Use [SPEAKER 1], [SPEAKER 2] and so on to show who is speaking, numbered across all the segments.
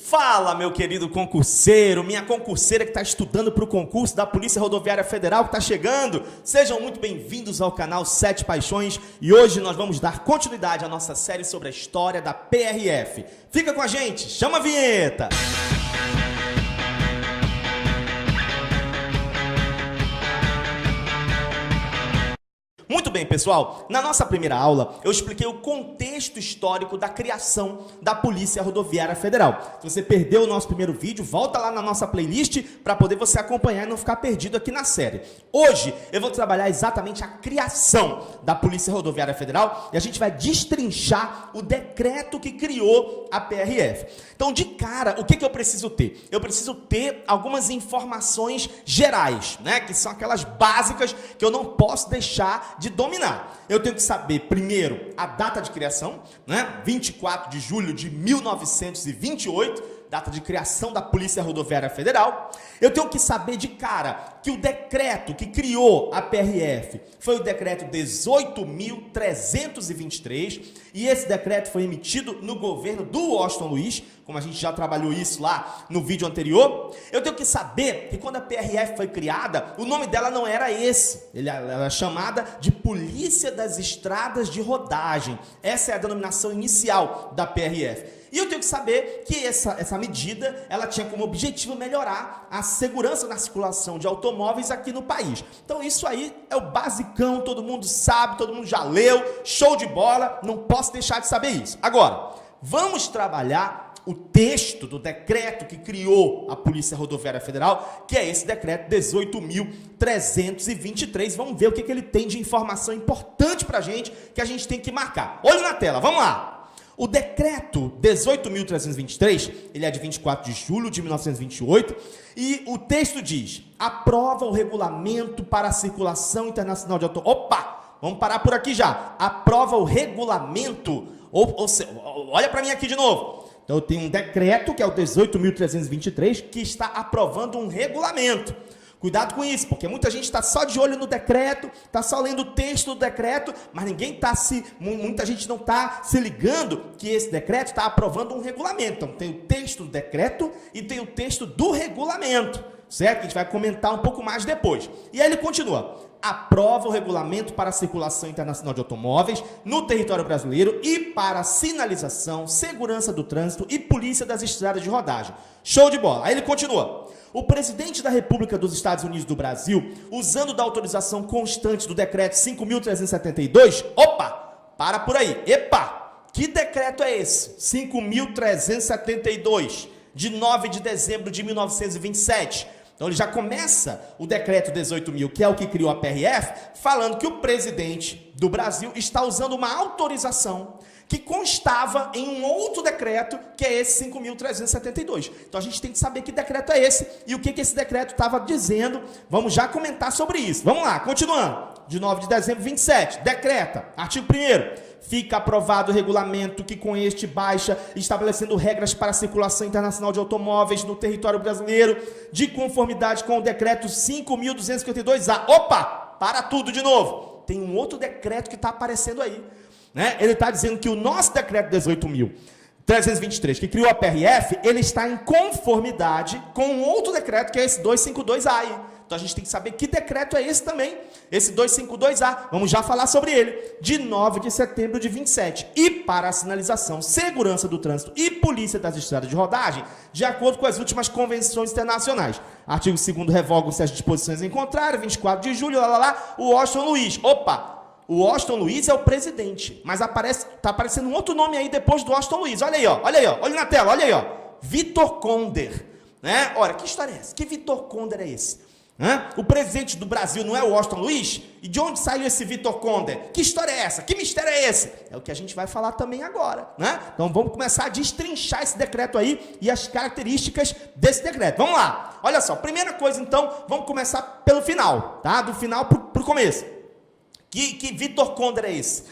[SPEAKER 1] Fala, meu querido concurseiro, minha concurseira que está estudando para o concurso da Polícia Rodoviária Federal que está chegando. Sejam muito bem-vindos ao canal Sete Paixões e hoje nós vamos dar continuidade à nossa série sobre a história da PRF. Fica com a gente, chama a vinheta! Muito bem, pessoal, na nossa primeira aula eu expliquei o contexto histórico da criação da Polícia Rodoviária Federal. Se você perdeu o nosso primeiro vídeo, volta lá na nossa playlist para poder você acompanhar e não ficar perdido aqui na série. Hoje eu vou trabalhar exatamente a criação da Polícia Rodoviária Federal e a gente vai destrinchar o decreto que criou a PRF. Então, de cara, o que eu preciso ter? Eu preciso ter algumas informações gerais, né? Que são aquelas básicas que eu não posso deixar de dominar. Eu tenho que saber, primeiro, a data de criação, né? 24 de julho de 1928, data de criação da Polícia Rodoviária Federal. Eu tenho que saber de cara que o decreto que criou a PRF foi o decreto 18.323 e esse decreto foi emitido no governo do Washington Luiz, como a gente já trabalhou isso lá no vídeo anterior. Eu tenho que saber que quando a PRF foi criada, o nome dela não era esse. Ela era chamada de Polícia das Estradas de Rodagem. Essa é a denominação inicial da PRF. E eu tenho que saber que essa medida, ela tinha como objetivo melhorar a segurança na circulação de automóveis aqui no país. Então isso aí é o basicão, todo mundo sabe, todo mundo já leu, show de bola, não posso deixar de saber isso. Agora, vamos trabalhar o texto do decreto que criou a Polícia Rodoviária Federal, que é esse decreto 18.323. Vamos ver o que ele tem de informação importante para a gente, que a gente tem que marcar. Olho na tela, vamos lá! O decreto 18.323, ele é de 24 de julho de 1928, e o texto diz: aprova o regulamento para a circulação internacional de automóveis. Opa! Vamos parar por aqui já. Aprova o regulamento, olha para mim aqui de novo. Então eu tenho um decreto, que é o 18.323, que está aprovando um regulamento. Cuidado com isso, porque muita gente está só de olho no decreto, está só lendo o texto do decreto, mas muita gente não está se ligando que esse decreto está aprovando um regulamento. Então tem o texto do decreto e tem o texto do regulamento, certo? Que a gente vai comentar um pouco mais depois. E aí ele continua: aprova o regulamento para a circulação internacional de automóveis no território brasileiro e para sinalização, segurança do trânsito e polícia das estradas de rodagem. Show de bola. Aí ele continua: o presidente da República dos Estados Unidos do Brasil, usando da autorização constante do decreto 5.372, opa, para por aí, epa, que decreto é esse? 5.372, de 9 de dezembro de 1927. Então ele já começa o decreto 18.000, que é o que criou a PRF, falando que o presidente do Brasil está usando uma autorização que constava em um outro decreto, que é esse 5.372. Então a gente tem que saber que decreto é esse e o que esse decreto estava dizendo. Vamos já comentar sobre isso. Vamos lá, continuando. De 9 de dezembro de 27, decreta, artigo 1º, fica aprovado o regulamento que com este baixa, estabelecendo regras para a circulação internacional de automóveis no território brasileiro, de conformidade com o decreto 5.252-A. Opa, para tudo de novo. Tem um outro decreto que está aparecendo aí, né? Ele está dizendo que o nosso decreto 18.323, que criou a PRF, ele está em conformidade com um outro decreto, que é esse 252A aí. Então a gente tem que saber que decreto é esse também, esse 252A. Vamos já falar sobre ele. De 9 de setembro de 27. E para a sinalização, segurança do trânsito e polícia das estradas de rodagem, de acordo com as últimas convenções internacionais. Artigo 2º revoga-se as disposições em contrário, 24 de julho, o Washington Luiz. Opa! O Washington Luiz é o presidente, mas está aparecendo um outro nome aí depois do Washington Luiz. Olha aí, ó, olha na tela, olha aí, ó. Vitor Conder, né? Olha, que história é essa? Que Vitor Conder é esse? O presidente do Brasil não é o Washington Luiz? E de onde saiu esse Vitor Conder? Que história é essa? Que mistério é esse? É o que a gente vai falar também agora, né? Então vamos começar a destrinchar esse decreto aí e as características desse decreto. Vamos lá. Olha só, primeira coisa então, vamos começar pelo final, tá? Do final para o começo. Que Vitor Conder é esse?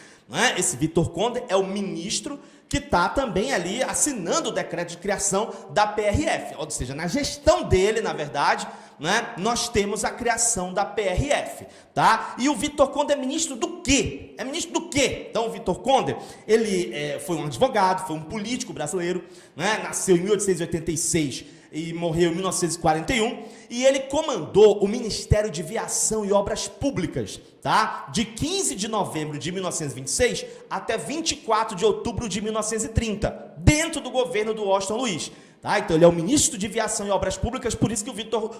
[SPEAKER 1] Esse Vitor Conder é o ministro que está também ali assinando o decreto de criação da PRF, ou seja, na gestão dele, na verdade, né, nós temos a criação da PRF, tá? E o Vitor Conder é ministro do quê? É ministro do quê? Então, o Vitor Conder, ele foi um advogado, foi um político brasileiro, né, nasceu em 1886 e morreu em 1941, e ele comandou o Ministério de Viação e Obras Públicas, tá? De 15 de novembro de 1926 até 24 de outubro de 1930, dentro do governo do Washington Luiz. Tá? Então ele é o ministro de Viação e Obras Públicas, por isso que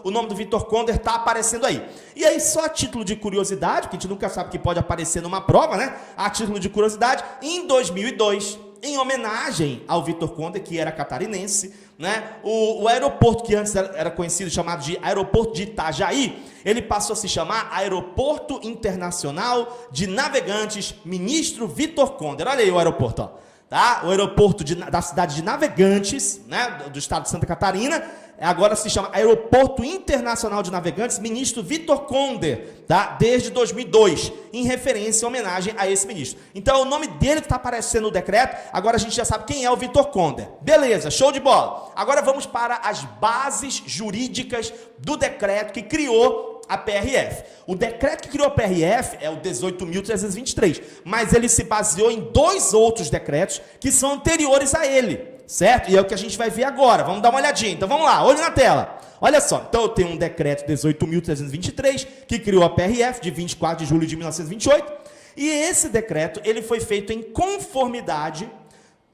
[SPEAKER 1] o nome do Vitor Conder está aparecendo aí. E aí, só a título de curiosidade, que a gente nunca sabe que pode aparecer numa prova, né? A título de curiosidade, em 2002, em homenagem ao Vitor Conder, que era catarinense, né? O aeroporto que antes era conhecido, chamado de Aeroporto de Itajaí, ele passou a se chamar Aeroporto Internacional de Navegantes Ministro Vitor Conder. Olha aí o aeroporto, ó. Tá? O aeroporto da cidade de Navegantes, né, do estado de Santa Catarina, agora se chama Aeroporto Internacional de Navegantes Ministro Vitor Conder, tá? Desde 2002, em referência, em homenagem a esse ministro. Então, é o nome dele que está aparecendo no decreto, agora a gente já sabe quem é o Vitor Conder. Beleza, show de bola. Agora vamos para as bases jurídicas do decreto que criou a PRF. O decreto que criou a PRF é o 18.323, mas ele se baseou em dois outros decretos que são anteriores a ele, certo? E é o que a gente vai ver agora. Vamos dar uma olhadinha. Então vamos lá, olho na tela. Olha só, então eu tenho um decreto 18.323 que criou a PRF de 24 de julho de 1928, e esse decreto ele foi feito em conformidade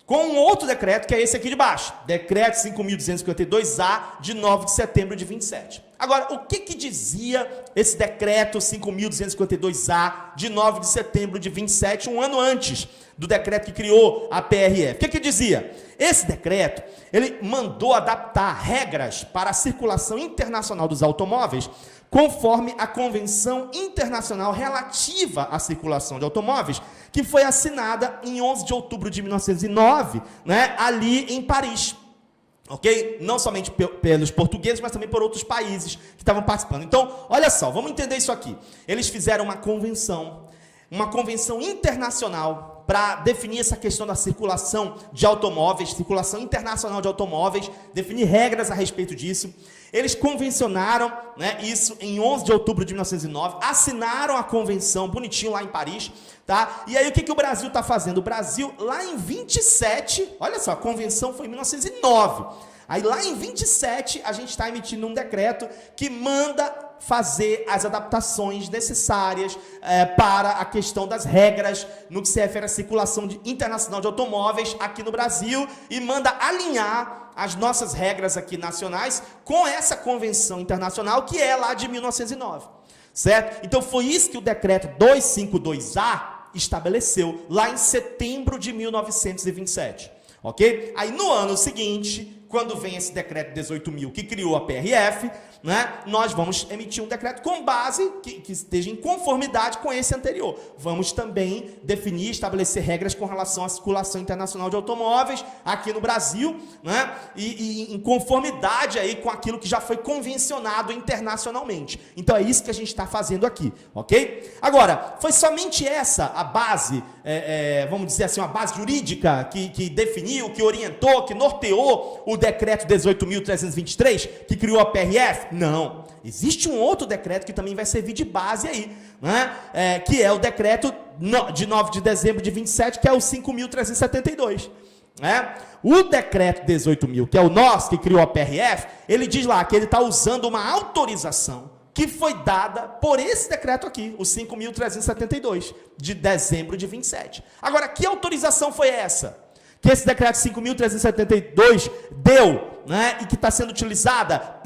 [SPEAKER 1] com um outro decreto, que é esse aqui de baixo, decreto 5.252-A, de 9 de setembro de 27. Agora, o que dizia esse decreto 5.252-A, de 9 de setembro de 27, um ano antes do decreto que criou a PRF? O que dizia? Esse decreto, ele mandou adaptar regras para a circulação internacional dos automóveis, conforme a Convenção Internacional relativa à circulação de automóveis, que foi assinada em 11 de outubro de 1909, né, ali em Paris. Ok? Não somente pelos portugueses, mas também por outros países que estavam participando. Então, olha só, vamos entender isso aqui. Eles fizeram uma convenção internacional para definir essa questão da circulação de automóveis, circulação internacional de automóveis, definir regras a respeito disso. Eles convencionaram, né, isso em 11 de outubro de 1909, assinaram a convenção bonitinho lá em Paris, tá? E aí o que o Brasil está fazendo? O Brasil, lá em 27, olha só, a convenção foi em 1909. Aí lá em 27, a gente está emitindo um decreto que manda fazer as adaptações necessárias para a questão das regras no que se refere à circulação internacional de automóveis aqui no Brasil, e manda alinhar as nossas regras aqui nacionais com essa convenção internacional que é lá de 1909, certo? Então foi isso que o decreto 252-A estabeleceu lá em setembro de 1927, ok? Aí no ano seguinte, quando vem esse decreto 18.000 que criou a PRF, né, nós vamos emitir um decreto com base que esteja em conformidade com esse anterior. Vamos também definir, estabelecer regras com relação à circulação internacional de automóveis aqui no Brasil, né, e em conformidade aí com aquilo que já foi convencionado internacionalmente. Então é isso que a gente está fazendo aqui, ok? Agora, foi somente essa a base, vamos dizer assim, uma base jurídica que definiu, que orientou, que norteou o decreto 18.323, que criou a PRF? Não. Existe um outro decreto que também vai servir de base aí, né? Que é o decreto de 9 de dezembro de 27, que é o 5.372. Né? O decreto 18.000, que é o nosso, que criou a PRF, ele diz lá que ele está usando uma autorização que foi dada por esse decreto aqui, o 5.372, de dezembro de 27. Agora, que autorização foi essa que esse decreto 5.372 deu, né, e que está sendo utilizada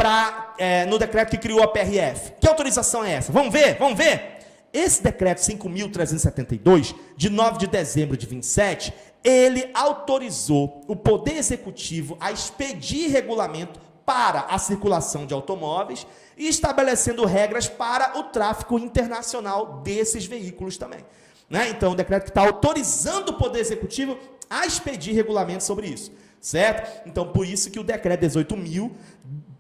[SPEAKER 1] no decreto que criou a PRF? Que autorização é essa? Vamos ver? Vamos ver? Esse decreto 5.372, de 9 de dezembro de 27, ele autorizou o Poder Executivo a expedir regulamento para a circulação de automóveis e estabelecendo regras para o tráfego internacional desses veículos também. Né? Então, o decreto que está autorizando o Poder Executivo a expedir regulamentos sobre isso, certo? Então, por isso que o decreto 18.000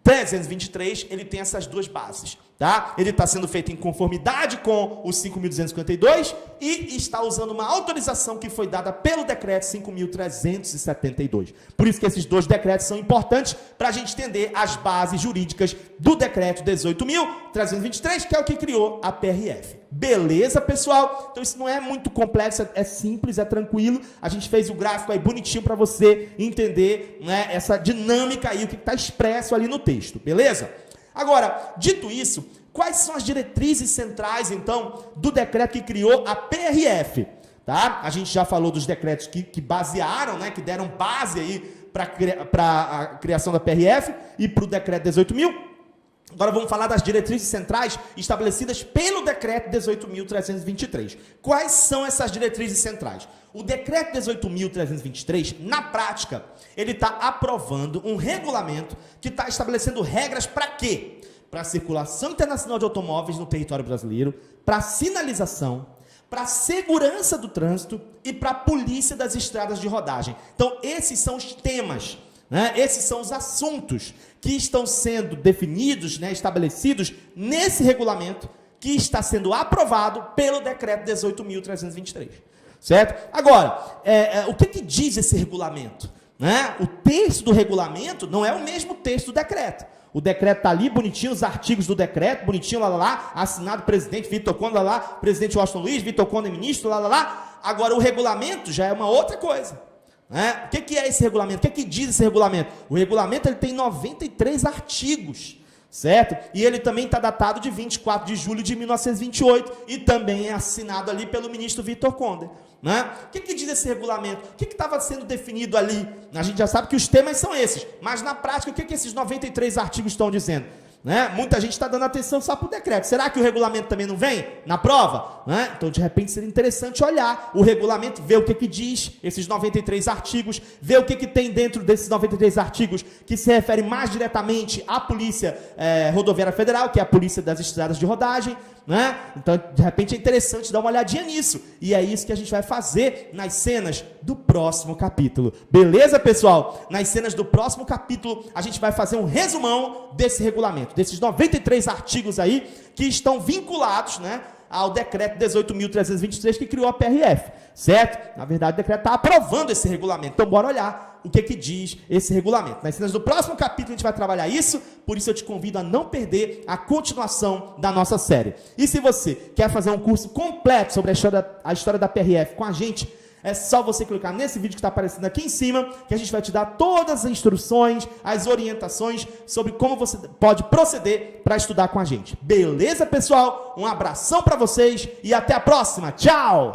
[SPEAKER 1] 323, ele tem essas duas bases, tá? Ele está sendo feito em conformidade com o 5.252 e está usando uma autorização que foi dada pelo decreto 5.372. Por isso que esses dois decretos são importantes para a gente entender as bases jurídicas do decreto 18.323, que é o que criou a PRF. Beleza, pessoal? Então isso não é muito complexo, é simples, é tranquilo. A gente fez o gráfico aí bonitinho para você entender, né, essa dinâmica aí, o que está expresso ali no texto, beleza? Agora, dito isso, quais são as diretrizes centrais, então, do decreto que criou a PRF? Tá? A gente já falou dos decretos que basearam, né, que deram base aí para a criação da PRF e para o decreto 18.000. Agora vamos falar das diretrizes centrais estabelecidas pelo decreto 18.323. Quais são essas diretrizes centrais? O decreto 18.323, na prática, ele está aprovando um regulamento que está estabelecendo regras para quê? Para a circulação internacional de automóveis no território brasileiro, para a sinalização, para a segurança do trânsito e para a polícia das estradas de rodagem. Então, esses são os temas, né? Esses são os assuntos que estão sendo definidos, né, estabelecidos nesse regulamento que está sendo aprovado pelo decreto 18.323. Certo? Agora, o que diz esse regulamento? Né? O texto do regulamento não é o mesmo texto do decreto. O decreto está ali, bonitinho, os artigos do decreto, bonitinho, lá, assinado presidente Vitor Conde, lá, presidente Washington Luiz, Vitor Conde, ministro, lá. Agora, o regulamento já é uma outra coisa. Né? O que é esse regulamento? O que diz esse regulamento? O regulamento ele tem 93 artigos, certo? E ele também está datado de 24 de julho de 1928 e também é assinado ali pelo ministro Vitor Conde. Né? O que diz esse regulamento? O que estava sendo definido ali? A gente já sabe que os temas são esses, mas na prática, o que esses 93 artigos estão dizendo? Né? Muita gente está dando atenção só para o decreto. Será que o regulamento também não vem na prova? Né? Então, de repente, seria interessante olhar o regulamento, ver o que diz esses 93 artigos, ver o que tem dentro desses 93 artigos que se refere mais diretamente à Polícia Rodoviária Federal, que é a Polícia das Estradas de Rodagem. Né? Então, de repente, é interessante dar uma olhadinha nisso. E é isso que a gente vai fazer nas cenas do próximo capítulo. Beleza, pessoal? Nas cenas do próximo capítulo, a gente vai fazer um resumão desse regulamento, desses 93 artigos aí que estão vinculados, né, ao decreto 18.323 que criou a PRF, certo? Na verdade, o decreto está aprovando esse regulamento. Então, bora olhar o que diz esse regulamento. Nas cenas do próximo capítulo, a gente vai trabalhar isso, por isso eu te convido a não perder a continuação da nossa série. E se você quer fazer um curso completo sobre a história da PRF com a gente, é só você clicar nesse vídeo que está aparecendo aqui em cima, que a gente vai te dar todas as instruções, as orientações sobre como você pode proceder para estudar com a gente. Beleza, pessoal? Um abração para vocês e até a próxima. Tchau!